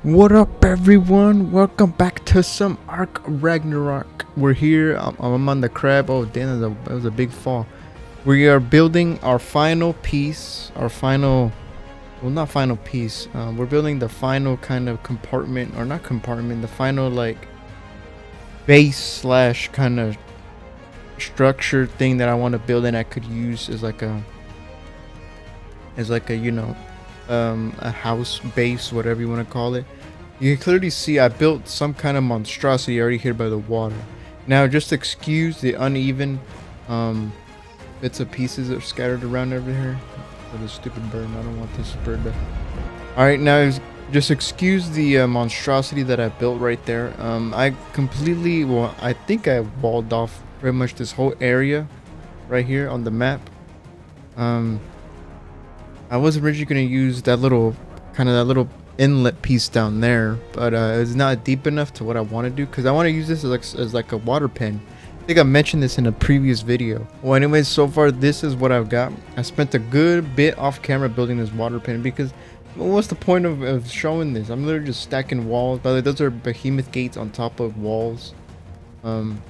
What up, everyone? Welcome back to some ARK Ragnarok. We're here. I'm on the crab. Oh, damn, that was a big fall. We are building our final piece. Well, not final piece. We're building the final kind of compartment, or not compartment, the final, like, base slash kind of structure thing that I want to build and I could use as like a a house base, whatever you want to call it. You can clearly see I built some kind of monstrosity already here by the water. Now just excuse the uneven um, bits of pieces that are scattered around over here. For the stupid bird, I don't want this bird to... Alright, now just excuse the monstrosity that I built right there. I completely, well, I think I walled off pretty much this whole area right here on the map. Um, I was originally going to use that little inlet piece down there, but it's not deep enough to what I want to do because I want to use this as like a water pen. I think I mentioned this in a previous video. Well, anyways, so far this is what I've got. I spent a good bit off camera building this water pen because what's the point of showing this? I'm literally just stacking walls. By the way, those are behemoth gates on top of walls. Um,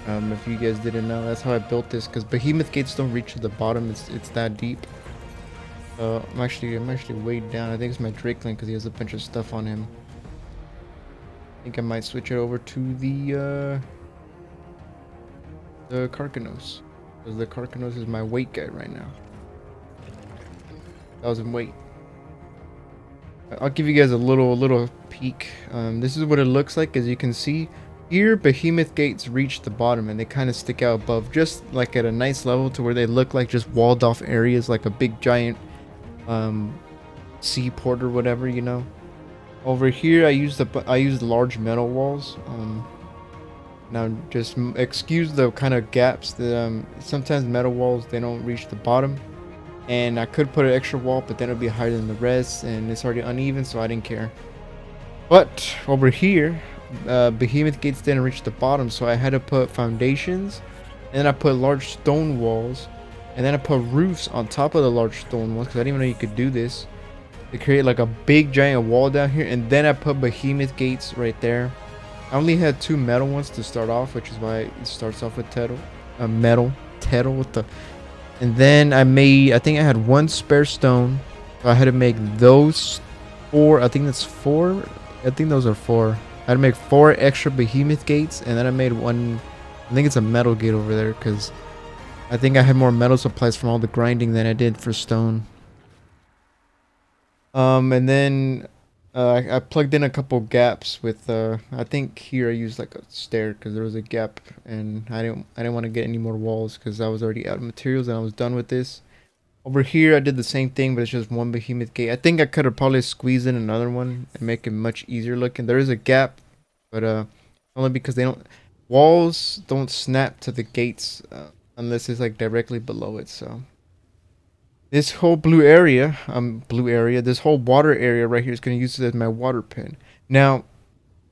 if you guys didn't know, that's how I built this because behemoth gates don't reach to the bottom. It's that deep. I'm actually weighed down. I think it's my Drakeling because he has a bunch of stuff on him. I think I might switch it over to the Carcanos, because the Carcanos is my weight guy right now. 1,000 weight. I'll give you guys a little peek. This is what it looks like. As you can see here, behemoth gates reach the bottom and they kind of stick out above, just like at a nice level to where they look like just walled off areas, like a big giant seaport or whatever, you know. Over here I used large metal walls. Now just excuse the kind of gaps that sometimes metal walls, they don't reach the bottom, and I could put an extra wall, but then it'll be higher than the rest and it's already uneven, so I didn't care. But over here, behemoth gates didn't reach the bottom, so I had to put foundations, and then I put large stone walls, and then I put roofs on top of the large stone walls because I didn't even know you could do this, to create like a big giant wall down here. And then I put behemoth gates right there. I only had 2 metal ones to start off, which is why it starts off with metal with the... And then I think I had 1 spare stone, so I had to make those 4. I think that's 4. I think those are 4. I had to make 4 extra behemoth gates, and then I made 1. I think it's a metal gate over there because I think I had more metal supplies from all the grinding than I did for stone. And then I plugged in a couple gaps with I think here I used like a stair because there was a gap, and I didn't want to get any more walls because I was already out of materials and I was done with this. Over here I did the same thing, but it's just 1 behemoth gate. I think I could have probably squeezed in another one and make it much easier looking. There is a gap, but only because walls don't snap to the gates unless it's like directly below it. So this whole this whole water area right here is going to use it as my water pen. Now,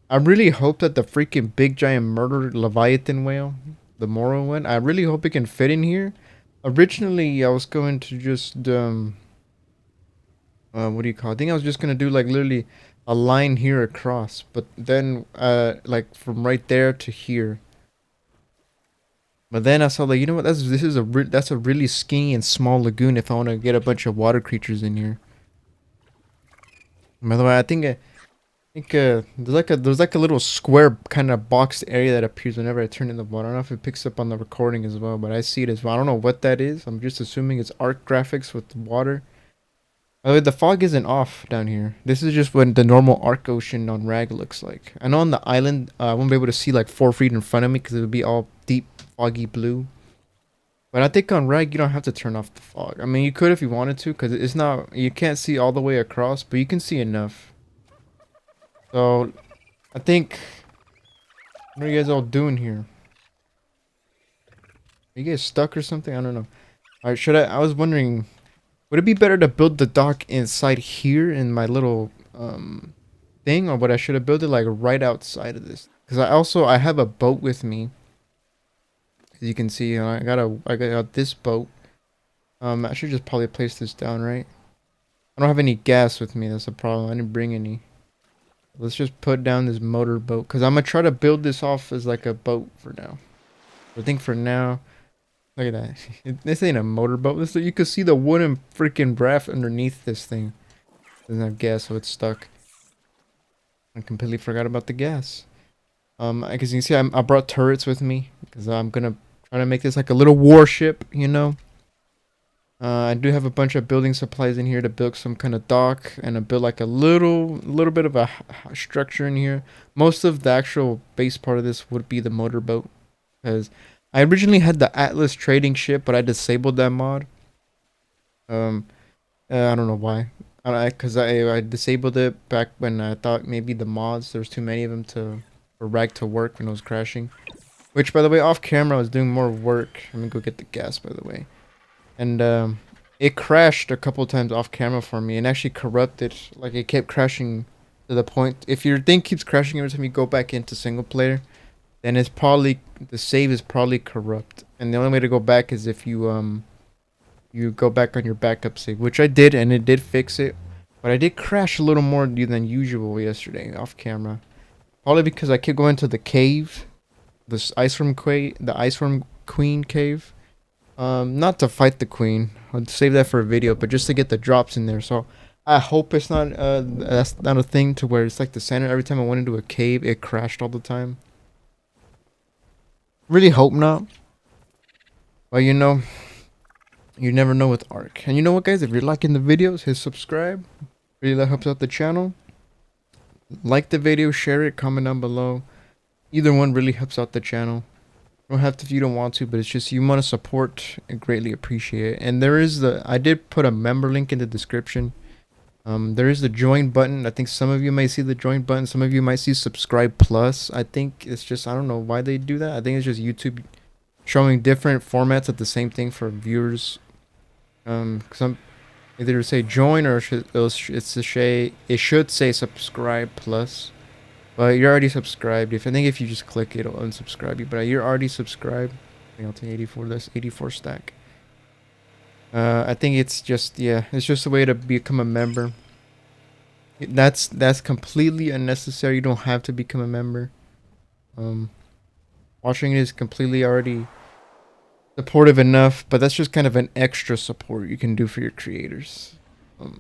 I really hope that the freaking big giant murder Leviathan whale, the Moro one, I really hope it can fit in here. Originally, I was going to just, what do you call it? I think I was just going to do like literally a line here across, but then, like from right there to here. But then I saw like, you know what? That's a really skinny and small lagoon if I want to get a bunch of water creatures in here. By the way, I think there's like a little square kind of boxed area that appears whenever I turn in the water. I don't know if it picks up on the recording as well, but I see it as well. I don't know what that is. I'm just assuming it's ARK graphics with water. By the way, the fog isn't off down here. This is just what the normal ARK ocean on Rag looks like. I know on the island, I won't be able to see like 4 feet in front of me because it would be all deep foggy blue. But I think on Rag you don't have to turn off the fog. I mean, you could if you wanted to, because it's not, you can't see all the way across, but you can see enough. So, I think, what are you guys all doing here? Are you guys stuck or something? I don't know. Alright, I was wondering, would it be better to build the dock inside here in my little, thing? Or would I should have built it like right outside of this? Because I have a boat with me. As you can see, I got this boat. I should just probably place this down, right? I don't have any gas with me. That's a problem. I didn't bring any. Let's just put down this motor boat because I'm gonna try to build this off as like a boat for now. I think for now, look at that. This ain't a motorboat. This you can see the wooden freaking raft underneath this thing. Doesn't have gas, so it's stuck. I completely forgot about the gas. As you can see, I brought turrets with me because I'm gonna try to make this like a little warship, you know. I do have a bunch of building supplies in here to build some kind of dock and to build like a little bit of a structure in here. Most of the actual base part of this would be the motorboat because I originally had the Atlas trading ship, but I disabled that mod. Um, I don't know why. Because I disabled it back when I thought maybe the mods there was too many of them for Rag to work when it was crashing. Which, by the way, off camera I was doing more work. Let me go get the gas, by the way. And it crashed a couple times off camera for me and actually corrupted. Like it kept crashing to the point. If your thing keeps crashing every time you go back into single player, then it's probably the save is probably corrupt. And the only way to go back is if you go back on your backup save, which I did, and it did fix it. But I did crash a little more than usual yesterday off camera. Probably because I kept going to the cave, the ice worm queen cave. Not to fight the queen. I'd save that for a video, but just to get the drops in there. So I hope it's not that's not a thing to where it's like the center. Every time I went into a cave, it crashed all the time. Really hope not. But you know, you never know with ARK. And you know what, guys? If you're liking the videos, hit subscribe. Really that helps out the channel. Like the video, share it, comment down below. Either one really helps out the channel. You don't have to if you don't want to, but it's just you want to support and greatly appreciate it. And there is I did put a member link in the description. There is the join button. I think some of you may see the join button. Some of you might see subscribe plus. I think it's just, I don't know why they do that. I think it's just YouTube showing different formats of the same thing for viewers. Some either say join or it should say subscribe plus. But you're already subscribed. I think if you just click it, it'll unsubscribe you. But you're already subscribed. I think I'll take 84. That's 84 stack. I think it's just, yeah, it's just a way to become a member. That's completely unnecessary. You don't have to become a member. Um, Watching it is completely already supportive enough, but that's just kind of an extra support you can do for your creators.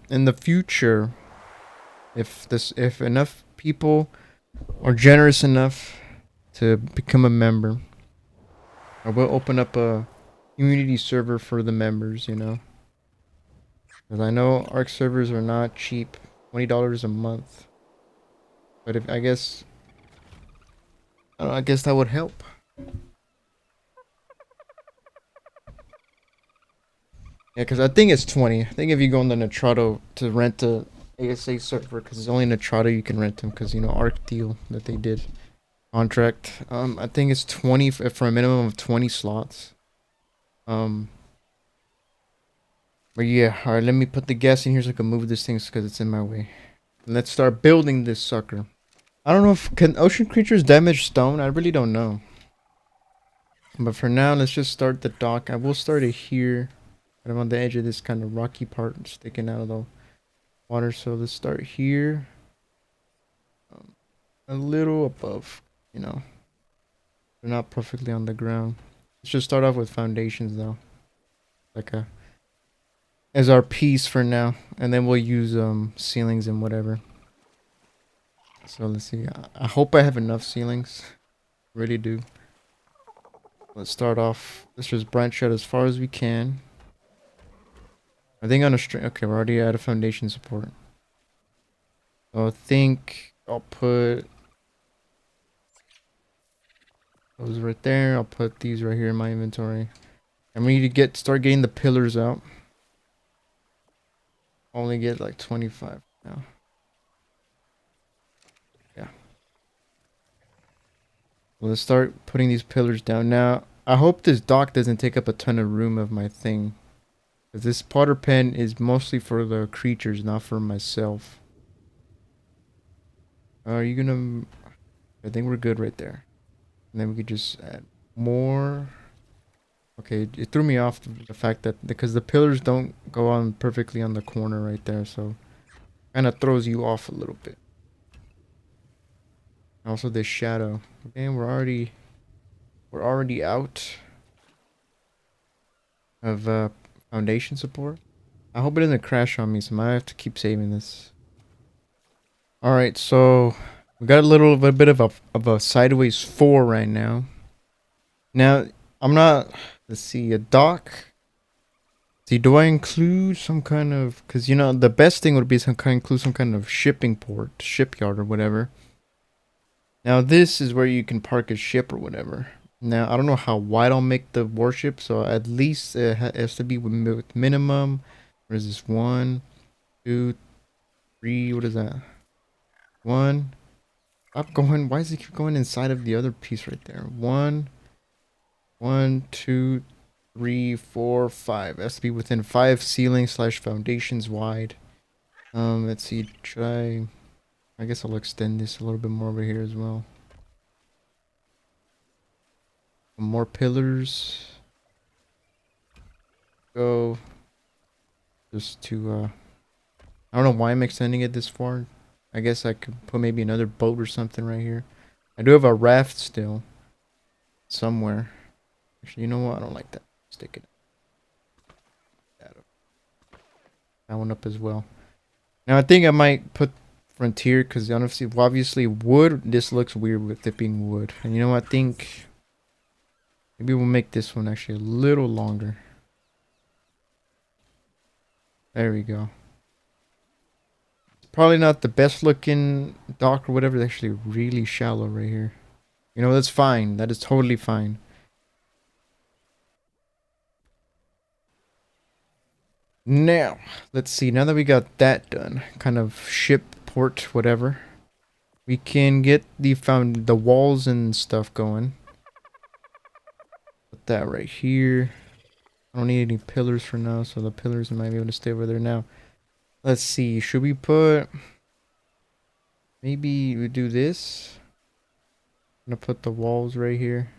In the future, if enough people are generous enough to become a member, I will open up a community server for the members, you know. Because I know ARK servers are not cheap, $20 a month. But if I guess, I don't know, I guess that would help. Yeah, because I think it's 20. I think if you go on the Nitrado to rent a ASA server, because it's only Nitrado you can rent them, because you know ARK deal that they did contract. I think it's 20 for a minimum of 20 slots. But yeah, all right. Let me put the gas in here so I can move this thing because it's in my way. Let's start building this sucker. I don't know if can ocean creatures damage stone. I really don't know. But for now, let's just start the dock. I will start it here. I'm on the edge of this kind of rocky part sticking out of the water. So let's start here. A little above, you know. They're not perfectly on the ground. Let's just start off with foundations though. Like a as our piece for now. And then we'll use ceilings and whatever. So let's see. I hope I have enough ceilings. Really do. Let's start off. Let's just branch out as far as we can. I think on a string. Okay, we're already out of foundation support. So I think I'll put those right there. I'll put these right here in my inventory. And we need to start getting the pillars out. Only get like 25 now. Yeah. Well, let's start putting these pillars down. Now, I hope this dock doesn't take up a ton of room of my thing. Because this potter pen is mostly for the creatures, not for myself. Are you gonna... I think we're good right there. And then we could just add more. Okay, it threw me off the fact that because the pillars don't go on perfectly on the corner right there, so kind of throws you off a little bit. Also, this shadow. Okay, we're already out of foundation support. I hope it doesn't crash on me, so I might have to keep saving this. All right, so we got a little bit of a sideways 4 right now. Now I'm not. Let's see, a dock. See, do I include some kind of? Because you know the best thing would be some kind include some kind of shipping port, shipyard or whatever. Now this is where you can park a ship or whatever. Now I don't know how wide I'll make the warship, so at least it has to be with minimum. What is this? 1, 2, 3. What is that? 1. Stop going. Why does it keep going inside of the other piece right there? 1, 1, 2, 3, 4, 5. It has to be within 5 ceilings slash foundations wide. Let's see. Should I guess I'll extend this a little bit more over here as well. More pillars. Go. Just to I don't know why I'm extending it this far. I guess I could put maybe another boat or something right here. I do have a raft still somewhere. Actually, you know what? I don't like that. Stick it. That one up as well. Now I think I might put frontier because obviously wood. This looks weird with it being wood. And you know what? I think maybe we'll make this one actually a little longer. There we go. It's probably not the best looking dock or whatever. It's actually really shallow right here. You know, that's fine. That is totally fine. Now, let's see. Now that we got that done, kind of ship, port, whatever, we can get the walls and stuff going. Put that right here. I don't need any pillars for now, so the pillars might be able to stay over there now. Let's see. Should we put? Maybe we do this. I'm gonna put the walls right here.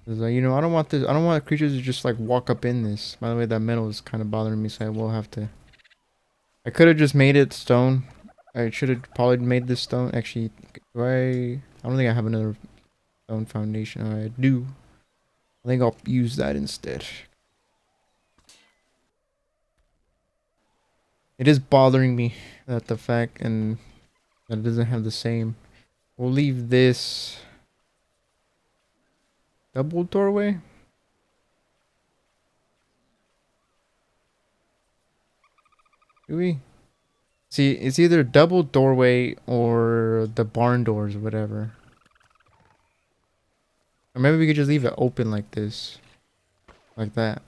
You know, I don't want this. I don't want creatures to just like walk up in this. By the way, that metal is kind of bothering me, so I will have to. I could have just made it stone. I should have probably made this stone. Actually, do I don't think I have another stone foundation. I do. I think I'll use that instead. It is bothering me that the fact and that it doesn't have the same. We'll leave this double doorway. Do we? See, it's either double doorway or the barn doors or whatever. Or maybe we could just leave it open like this. Like that.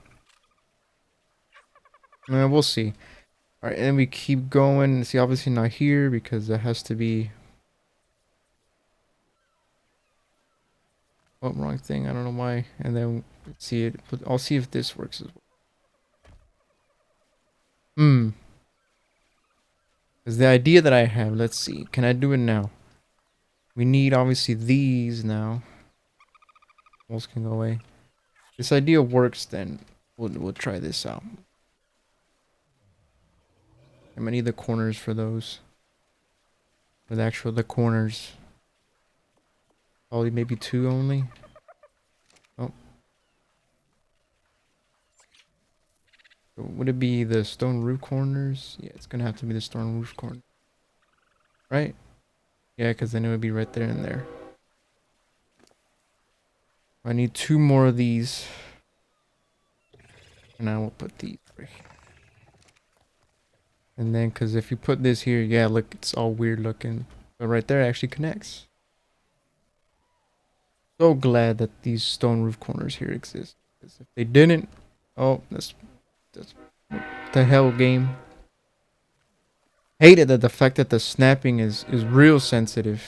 We'll see. Alright, and then we keep going. See, obviously not here because that has to be... Oh, wrong thing. I don't know why. And then, let's see it. I'll see if this works as well. Because the idea that I have, let's see. Can I do it now? We need, obviously, these now. Walls can go away. This idea works, then we'll try this out. I might need the corners for those. For the corners. Probably maybe 2 only. Oh. So would it be the stone roof corners? Yeah, it's gonna have to be the stone roof corner. Right? Yeah, because then it would be right there and there. I need 2 more of these. And I will put these right here. And then, because if you put this here, yeah, look, it's all weird looking. But right there, it actually connects. So glad that these stone roof corners here exist. Because if they didn't, oh, that's what the hell, game. Hated that the fact that the snapping is real sensitive.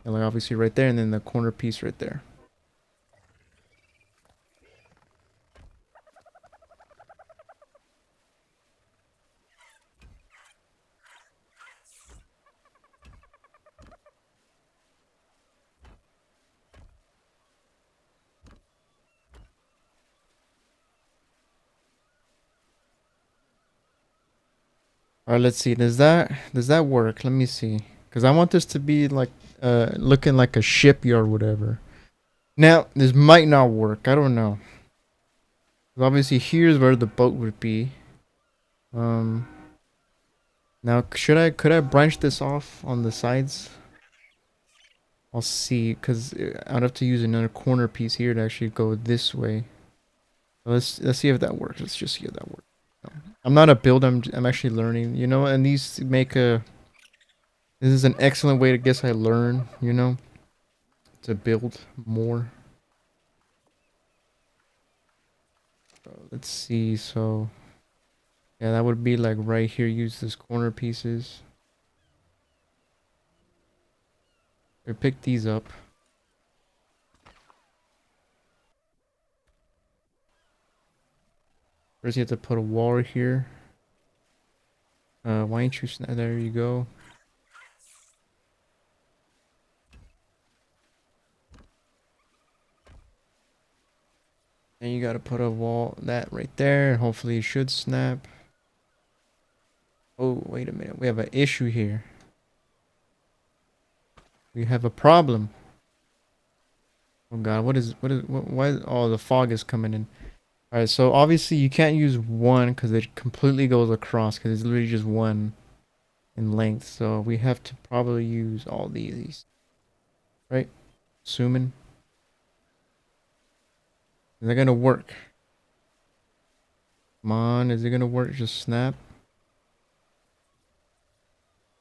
And like obviously right there, and then the corner piece right there. All right, let's see. Does that work? Let me see. Cause I want this to be like looking like a shipyard, whatever. Now this might not work. I don't know. 'Cause obviously, here's where the boat would be. Um. Now, could I branch this off on the sides? I'll see, because I'd have to use another corner piece here to actually go this way. Let's see if that works. Let's just see if that works. No. I'm not a builder. I'm actually learning. You know, and these make a. This is an excellent way to guess I learn. You know, to build more. Let's see. So yeah, that would be like right here. Use this corner pieces. Or pick these up. First, you have to put a wall here. Why ain't you? There you go. And you gotta put a wall that right there. Hopefully it should snap. Oh, wait a minute. We have an issue here. We have a problem. Oh god, why? Oh, the fog is coming in. Alright, so obviously you can't use one because it completely goes across because it's literally just one in length. So we have to probably use all these. Right? Assuming. Is that gonna work? Come on, is it gonna work? Just snap.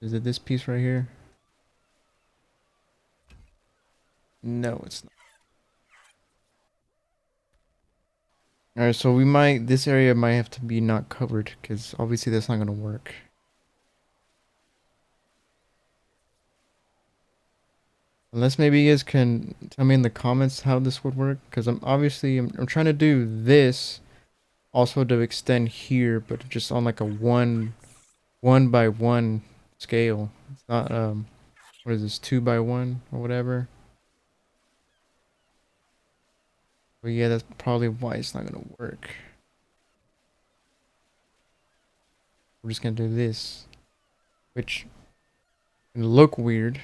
Is it this piece right here? No, it's not. Alright, so this area might have to be not covered, because obviously that's not going to work. Unless maybe you guys can tell me in the comments how this would work, because I'm trying to do this also to extend here, but just on like a one by one scale. It's not, what is this, 2 by 1 or whatever. But yeah, that's probably why it's not going to work. We're just going to do this, which can look weird.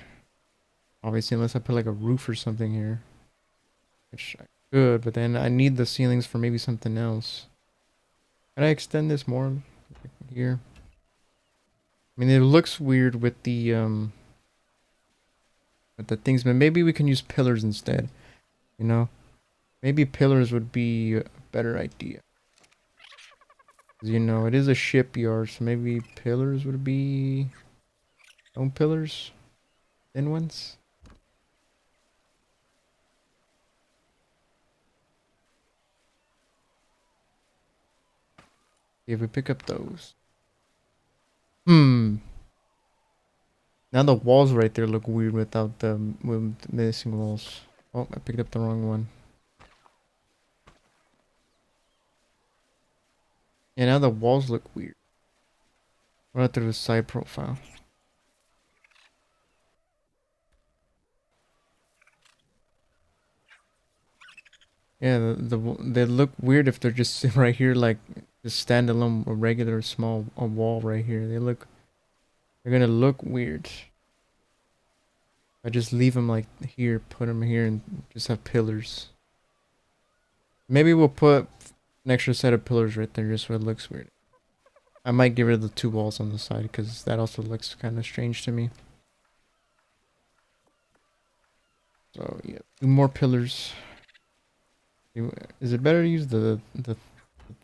Obviously, unless I put like a roof or something here. Which I could, but then I need the ceilings for maybe something else. Can I extend this more here? I mean, it looks weird with the things, but maybe we can use pillars instead. You know? Maybe pillars would be a better idea. 'Cause, you know, it is a shipyard, so maybe pillars would be stone pillars? Thin ones? See if we pick up those. Hmm. Now the walls right there look weird without with missing walls. Oh, I picked up the wrong one. Yeah, now the walls look weird. Right through the side profile. Yeah, they look weird if they're just right here, like just standalone, a regular small a wall right here. They're gonna look weird. I just leave them like here, put them here, and just have pillars. Maybe we'll put an extra set of pillars right there, just so it looks weird. I might get rid of the 2 walls on the side because that also looks kind of strange to me. So yeah, 2 more pillars. Is it better to use the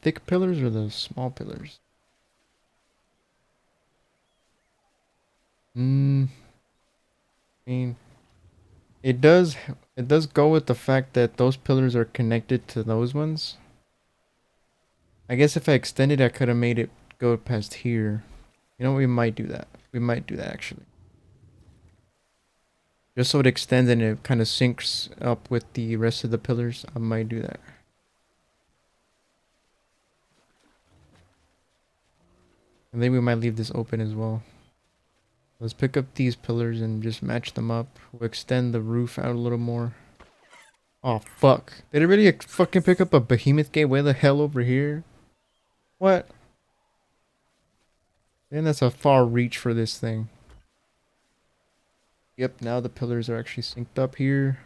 thick pillars or the small pillars? I mean, it does go with the fact that those pillars are connected to those ones. I guess if I extended, I could have made it go past here. You know, we might do that. We might do that actually. Just so it extends and it kind of syncs up with the rest of the pillars, I might do that. And then we might leave this open as well. Let's pick up these pillars and just match them up. We'll extend the roof out a little more. Oh, fuck. Did it really fucking pick up a behemoth gate way the hell over here? What? And that's a far reach for this thing. Yep, now the pillars are actually synced up here.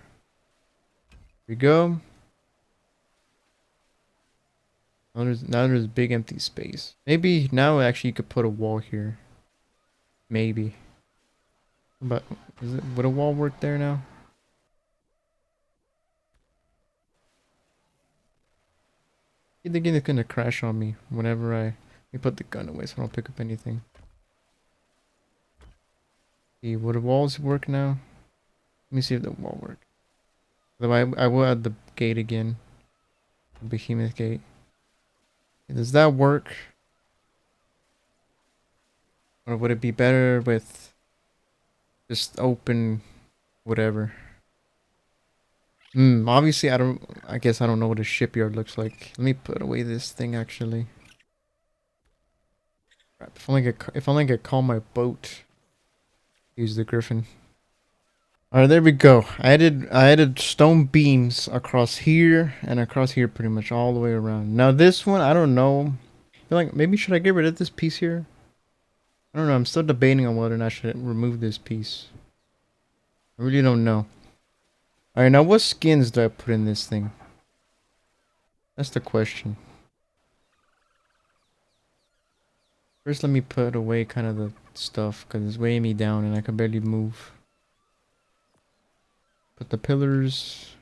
Here we go. Now there's big empty space. Maybe now actually you could put a wall here. Maybe. But would a wall work there now? You think it's gonna crash on me whenever let me put the gun away so I don't pick up anything. See, would the walls work now? Let me see if the wall works. Though I will add the gate again. The behemoth gate. Does that work? Or would it be better with just open whatever? Obviously I guess I don't know what a shipyard looks like. Let me put away this thing actually. Crap, if only I could call my boat. Use the griffin. Alright, there we go. I added stone beams across here and across here pretty much all the way around. Now this one, I don't know. I feel like maybe should I get rid of this piece here? I don't know, I'm still debating on whether or not I should remove this piece. I really don't know. Alright, now what skins do I put in this thing? That's the question. First, let me put away kind of the stuff because it's weighing me down and I can barely move. Put the pillars.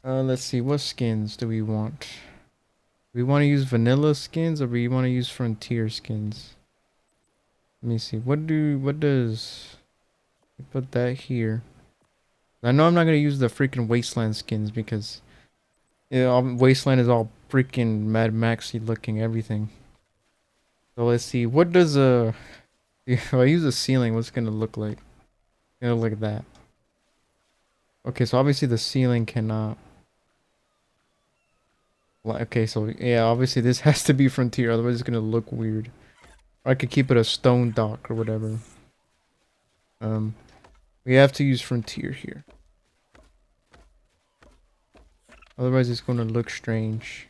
Let's see, what skins do we want? Do we want to use vanilla skins or do we want to use frontier skins? Let me see. What does... Put that here. I know I'm not going to use the freaking wasteland skins because... Yeah, wasteland is all freaking Mad Maxy looking everything. So let's see. What does if I use a ceiling, what's it going to look like? It's going to look like that. Okay, so obviously the ceiling cannot... Okay, so yeah, obviously this has to be frontier, otherwise it's gonna look weird. Or I could keep it a stone dock or whatever. We have to use frontier here. Otherwise it's gonna look strange.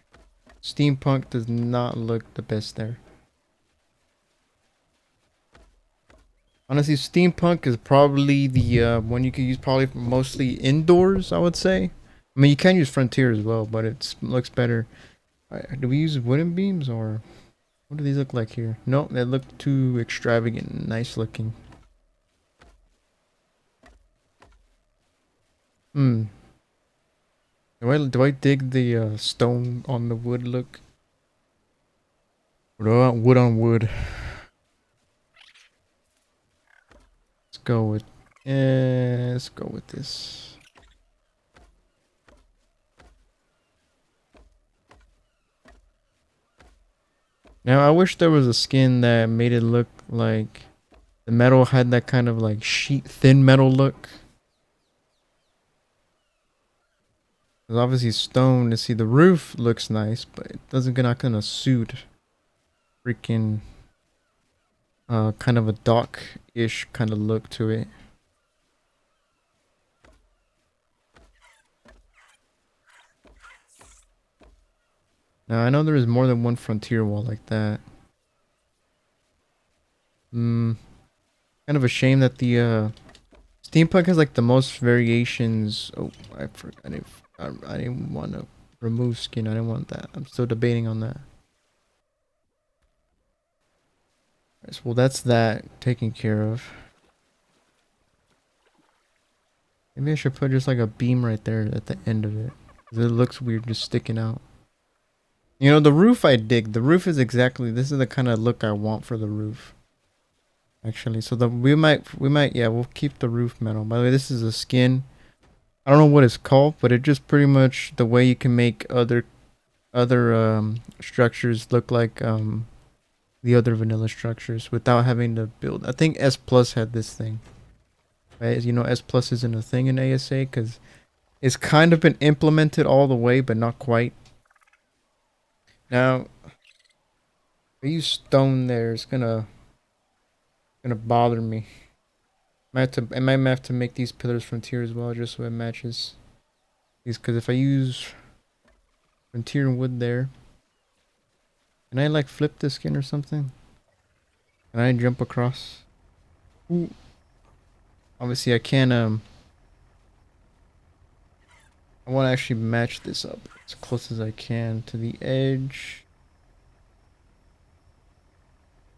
Steampunk does not look the best there. Honestly, steampunk is probably the one you could use probably mostly indoors, I would say. I mean, you can use frontier as well, but it looks better. Do we use wooden beams or what do these look like here? No, they look too extravagant and nice looking. Do I dig the stone on the wood look? Wood on wood. Let's go with this. Now I wish there was a skin that made it look like the metal had that kind of like sheet thin metal look. Because obviously stone, to see the roof looks nice, but it doesn't not gonna suit freaking kind of a dock-ish kind of look to it. Now I know there is more than one frontier wall like that. Kind of a shame that the steampunk has like the most variations. Oh, I forgot. I didn't want to remove skin. I didn't want that. I'm still debating on that. Right, so, well, that's that taken care of. Maybe I should put just like a beam right there at the end of it. 'Cause it looks weird just sticking out. You know, the roof I dig. The roof is exactly, this is the kind of look I want for the roof. Actually, so we might, yeah, we'll keep the roof metal. By the way, this is a skin. I don't know what it's called, but it's just pretty much the way you can make other structures look like the other vanilla structures without having to build. I think S Plus had this thing. Right? As you know, S Plus isn't a thing in ASA because it's kind of been implemented all the way, but not quite. Now, if I use stone there, it's gonna bother me. I might have to make these pillars frontier as well, just so it matches these. Because if I use frontier wood there, Can I like flip the skin or something? Can I jump across? Ooh. Obviously I can I want to actually match this up as close as I can to the edge.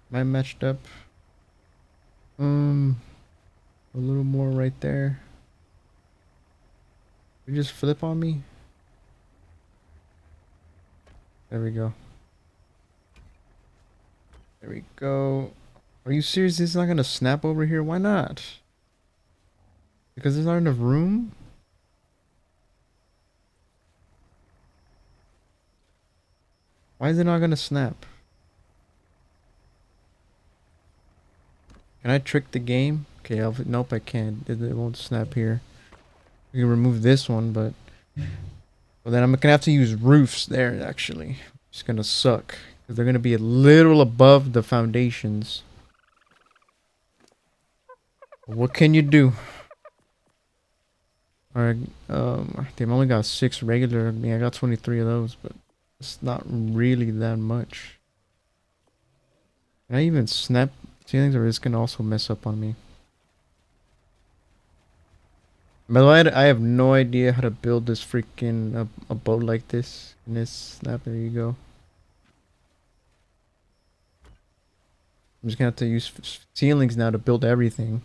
Am I matched up? Um, a little more right there. You just flip on me? There we go. There we go. Are you serious? This is not gonna snap over here? Why not? Because there's not enough room? Why is it not gonna snap? Can I trick the game? Okay, nope, I can't. It won't snap here. We can remove this one, but well, then I'm gonna have to use roofs there. Actually, it's gonna suck because they're gonna be a little above the foundations. What can you do? Alright, they've only got 6 regular. I mean, I got 23 of those, but it's not really that much. Can I even snap ceilings, or is it gonna also mess up on me? By the way, I have no idea how to build this freaking a boat like this. And this snap, there you go. I'm just gonna have to use ceilings now to build everything.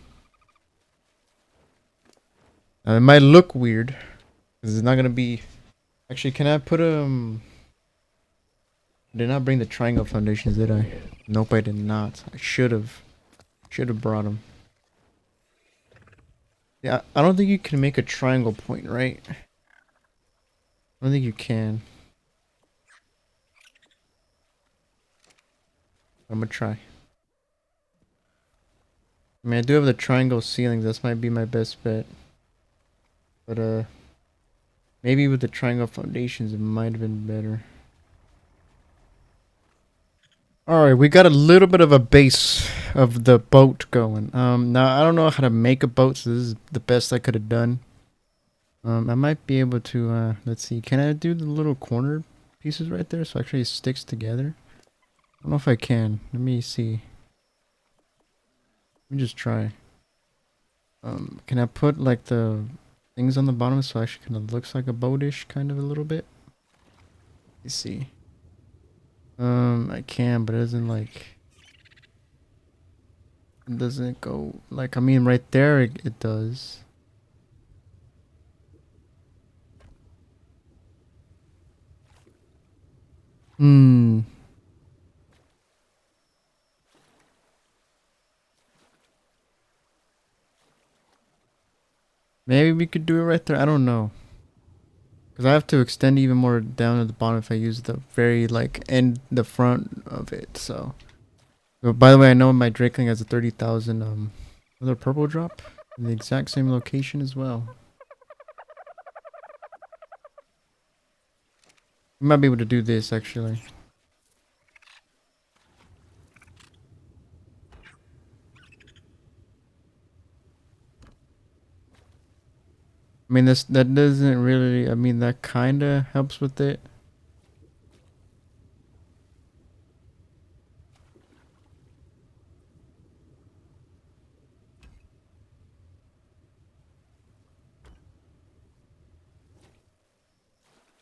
It might look weird, because it's not gonna be. Actually, can I put I did not bring the triangle foundations, did I? Nope, I did not. I should have. Should have brought them. Yeah, I don't think you can make a triangle point, right? I don't think you can. I'm gonna try. I mean, I do have the triangle ceilings. This might be my best bet. But, maybe with the triangle foundations, it might have been better. Alright, we got a little bit of a base of the boat going. Now, I don't know how to make a boat, so this is the best I could have done. I might be able to, let's see. Can I do the little corner pieces right there so actually it sticks together? I don't know if I can. Let me see. Let me just try. Can I put like the things on the bottom so it actually kind of looks like a boatish kind of a little bit? Let's see. I can, but it doesn't like. It doesn't go like. I mean, right there it does. Hmm. Maybe we could do it right there. I don't know. Because I have to extend even more down at the bottom if I use the very like end the front of it. So. But by the way, I know my Drakeling has a 30,000 another purple drop in the exact same location as well. We might be able to do this actually. I mean, that doesn't really. I mean, that kind of helps with it.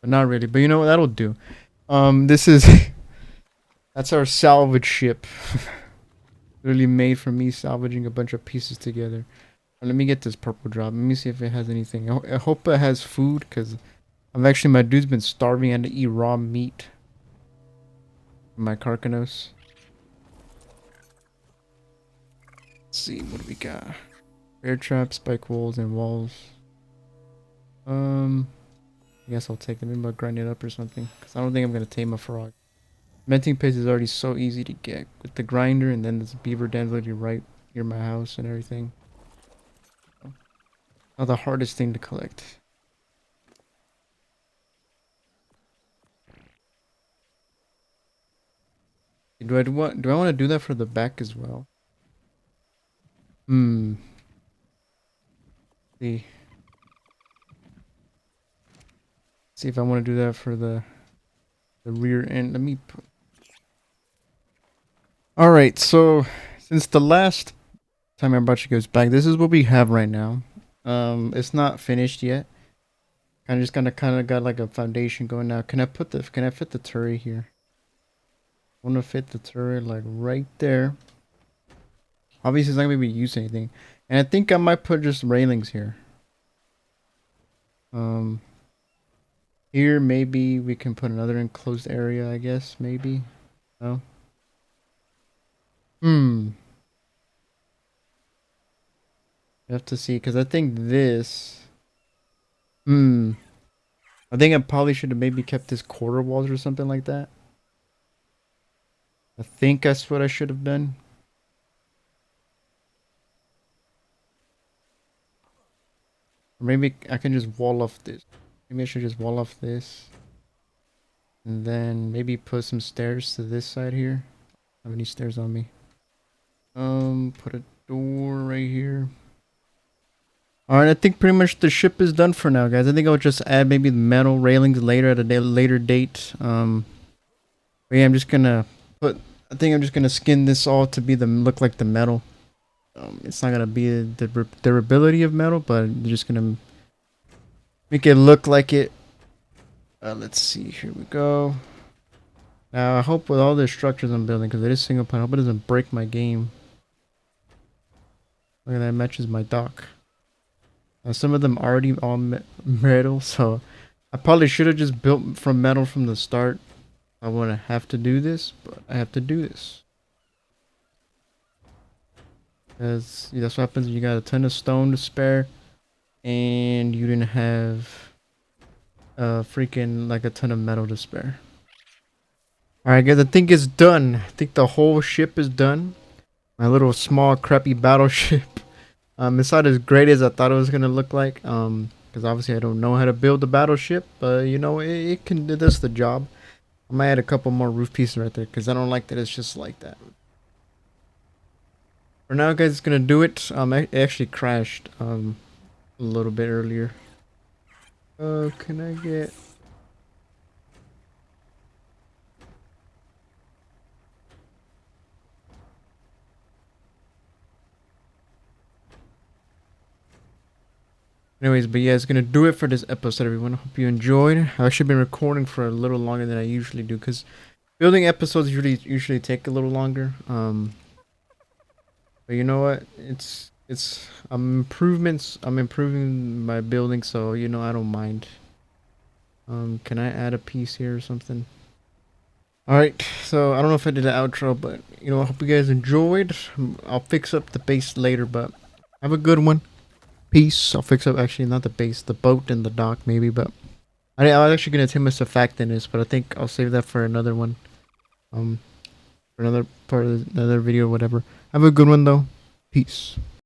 But not really. But you know what? That'll do. This is that's our salvage ship. Really made for me salvaging a bunch of pieces together. Let me get this purple drop. Let me see if it has anything. I hope it has food, because I'm actually my dude's been starving. I had to eat raw meat. My carcanos. Let's see what do we got. Bear traps, spike walls, and walls. I guess I'll take them. Maybe I'll grind it up or something, because I don't think I'm gonna tame a frog. Menting paste is already so easy to get with the grinder, and then there's a beaver den literally right near my house and everything. Not the hardest thing to collect. Do I want to do that for the back as well? Hmm. See. See if I want to do that for the rear end. Let me put All right, so since the last time everybody goes back, this is what we have right now. It's not finished yet. I'm just gonna kind of got like a foundation going now. Can I fit the turret here? I want to fit the turret like right there. Obviously, it's not gonna be used anything, and I think I might put just railings here. Um, Here maybe we can put another enclosed area. I guess maybe. No. Hmm. You have to see because I think this. Hmm. I think I probably should have maybe kept this quarter walls or something like that. I think that's what I should have done. Or maybe I can just wall off this. Maybe I should just wall off this. And then maybe put some stairs to this side here. How many stairs on me? Put a door right here. Alright, I think pretty much the ship is done for now, guys. I think I'll just add maybe the metal railings later at a later date. But yeah, I'm just gonna put. I think I'm just gonna skin this all to be the look like the metal. It's not gonna be the durability of metal, but I'm just gonna make it look like it. Let's see. Here we go. Now I hope with all the structures I'm building, because it is single player, I hope it doesn't break my game. Look at that, matches my dock. Now some of them already all metal, so I probably should have just built from metal from the start. I wouldn't have to do this, but I have to do this. Because that's what happens when you got a ton of stone to spare and you didn't have freaking like a ton of metal to spare. Alright guys, I think it's done. I think the whole ship is done. My little small crappy battleship. It's not as great as I thought it was gonna look like. Because obviously I don't know how to build a battleship, but you know it does the job. I might add a couple more roof pieces right there because I don't like that it's just like that. For now, guys, it's gonna do it. It actually crashed a little bit earlier. Can I get? Anyways, but yeah, it's gonna do it for this episode, everyone. I hope you enjoyed. I've actually been recording for a little longer than I usually do because building episodes usually take a little longer. But you know what? It's improvements. I'm improving my building, so you know I don't mind. Can I add a piece here or something? Alright, so I don't know if I did an outro, but you know, I hope you guys enjoyed. I'll fix up the base later, but have a good one. Peace. I'll fix up actually not the base, the boat and the dock maybe, but I was actually gonna attempt a surfactant in this, but I think I'll save that for another one. For another part of another video or whatever. Have a good one though. Peace.